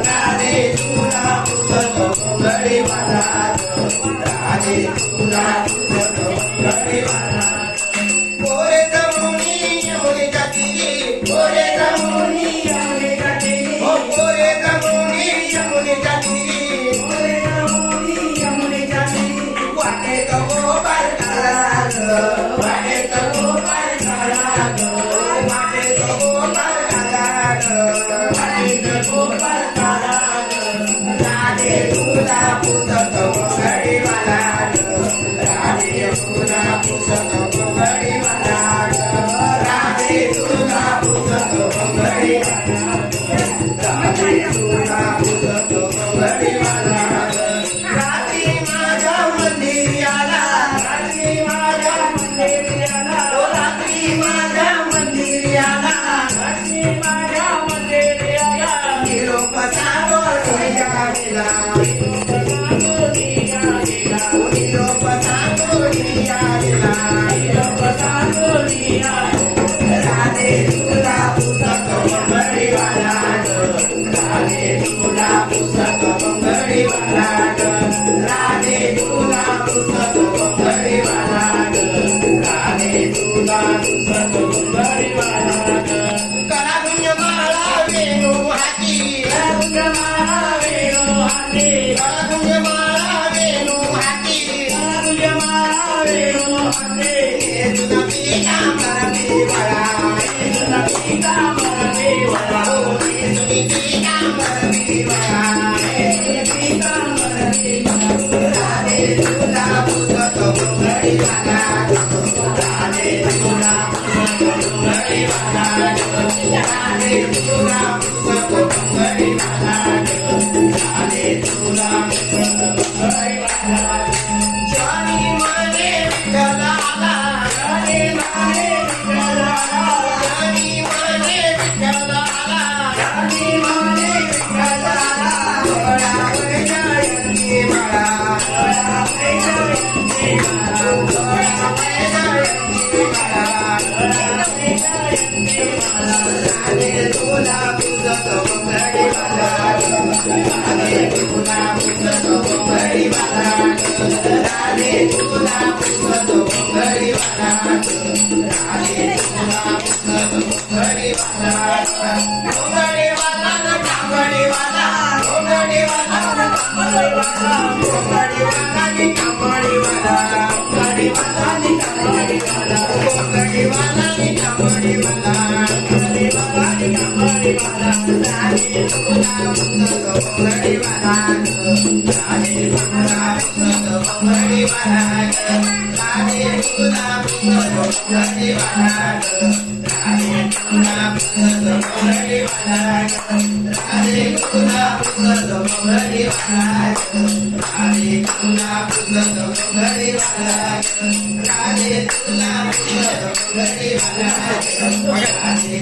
राधे तुला पुसतो घोंगडीवाला राधे तुला पुसतो घोंगडीवाला पोरे जमुनी यमुनेच्या तीरी पोरे जमुनी यमुनेच्या तीरी ओ पोरे जमुनी यमुनेच्या तीरी पोरे जमुनी यमुनेच्या तीरी वाटेत गोपाल काळा ग वाटेत गोपाल काळा ग वाटेत गोपाल काळा ग वाटेत गोपाल काळा ग राधे तुला पुसतो घोंगडीवाला राधे तुला पुसतो घोंगडीवाला राधे तुला पुसतो घोंगडीवाला राधे तुला पुसतो घोंगडीवाला रात्री माझ्या मंदिरी आला रात्री माझ्या मंदिरी आला रात्री माझ्या मंदिरी आला रात्री माझ्या मंदिरी आला निरोप सांगोलिया गेला निरोप सांगोलिया गेला निरोप सांगोलिया गेला निरोप सांगोलिया राधे तुला पुसतो घोंगडीवाला राधे तुला पुसतो घोंगडीवाला राधे तुला पुसतो घोंगडीवाला राधे तुला पुसतो घोंगडीवाला कला गुंजमाळा वेणू हाती कला गुंजमाळा वेणू हाती कला गुंजमाळा वेणू हाती कला गुंजमाळा वेणू हाती हे तुझा पीतांबर देवळा हे तुझा पीतांबर देवळा हे तुझी पीतांबर देवळा हे तुझी पीतांबर देवळा राधे तुला पुसतो घोंगडीवाला राधे तुला पुसतो घोंगडीवाला राधे तुला पुसतो घोंगडीवाला राधे तुला पुसतो घोंगडीवाला जानी माने विठ्ठल आला जानी माने विठ्ठल आला जानी माने विठ्ठल आला जानी माने विठ्ठल आला बळा जयंती बाळा बळा जयंती बाळा बळा जयंती बाळा बळा जयंती बाळा राधे तुला पुसतो घोंगडीवाला राधे तुला पुसतो घोंगडीवाला राधे तुला पुसतो घोंगडीवाला राधे तुला पुसतो घोंगडीवाला घोंगडीवाला न कांबडीवाला घोंगडीवाला न कांबडीवाला घोंगडीवाला नि कांबडीवाला घोंगडीवाला नि कांबडीवाला घोंगडीवाला नि कांबडीवाला घोंगडीवाला नि कांबडीवाला राधे तुला पुसतो घोंगडीवाला राधे तुला पुसतो घोंगडीवाला राधे तुला पुसतो घोंगडीवाला राधे तुला पुसतो घोंगडीवाला राधे तुला पुसतो घोंगडीवाला राधे तुला पुसतो घोंगडीवाला राधे तुला पुसतो घोंगडीवाला राधे